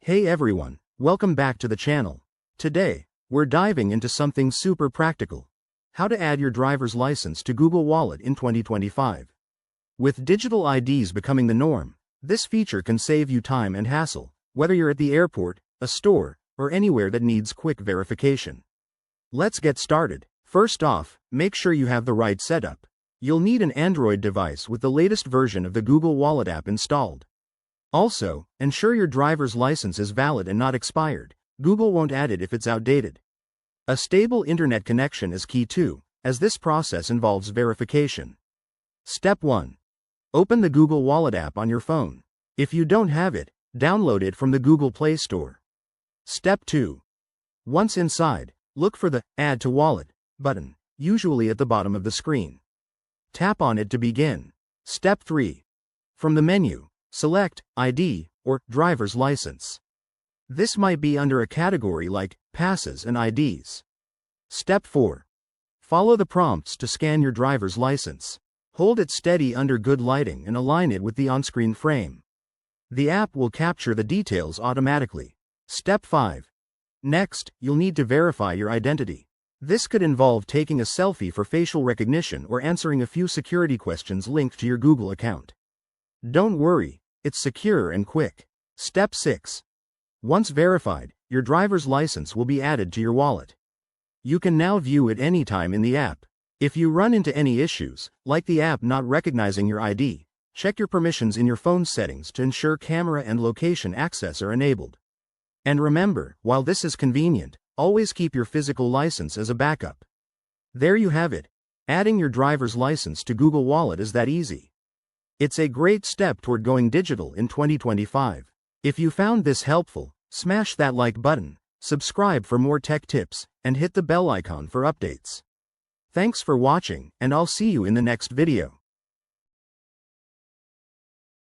Hey everyone, welcome back to the channel. Today, we're diving into something super practical. How to add your driver's license to Google Wallet in 2025. With digital IDs becoming the norm, this feature can save you time and hassle, whether you're at the airport, a store, or anywhere that needs quick verification. Let's get started. First off, make sure you have the right setup. You'll need an Android device with the latest version of the Google Wallet app installed. Also, ensure your driver's license is valid and not expired. Google won't add it if it's outdated. A stable internet connection is key too, as this process involves verification. Step 1. Open the Google Wallet app on your phone. If you don't have it, download it from the Google Play Store. Step 2. Once inside, look for the Add to Wallet button, usually at the bottom of the screen. Tap on it to begin. Step 3. From the menu, select ID or driver's license. This might be under a category like passes and IDs. Step 4. Follow the prompts to scan your driver's license. Hold it steady under good lighting and align it with the on-screen frame. The app will capture the details automatically. Step 5. Next, you'll need to verify your identity. This could involve taking a selfie for facial recognition or answering a few security questions linked to your Google account. Don't worry, it's secure and quick. Step 6. Once verified, your driver's license will be added to your wallet. You can now view it anytime in the app. If you run into any issues, like the app not recognizing your ID, check your permissions in your phone settings to ensure camera and location access are enabled. And remember, while this is convenient, always keep your physical license as a backup. There you have it. Adding your driver's license to Google Wallet is that easy. It's a great step toward going digital in 2025. If you found this helpful, smash that like button, subscribe for more tech tips, and hit the bell icon for updates. Thanks for watching, and I'll see you in the next video.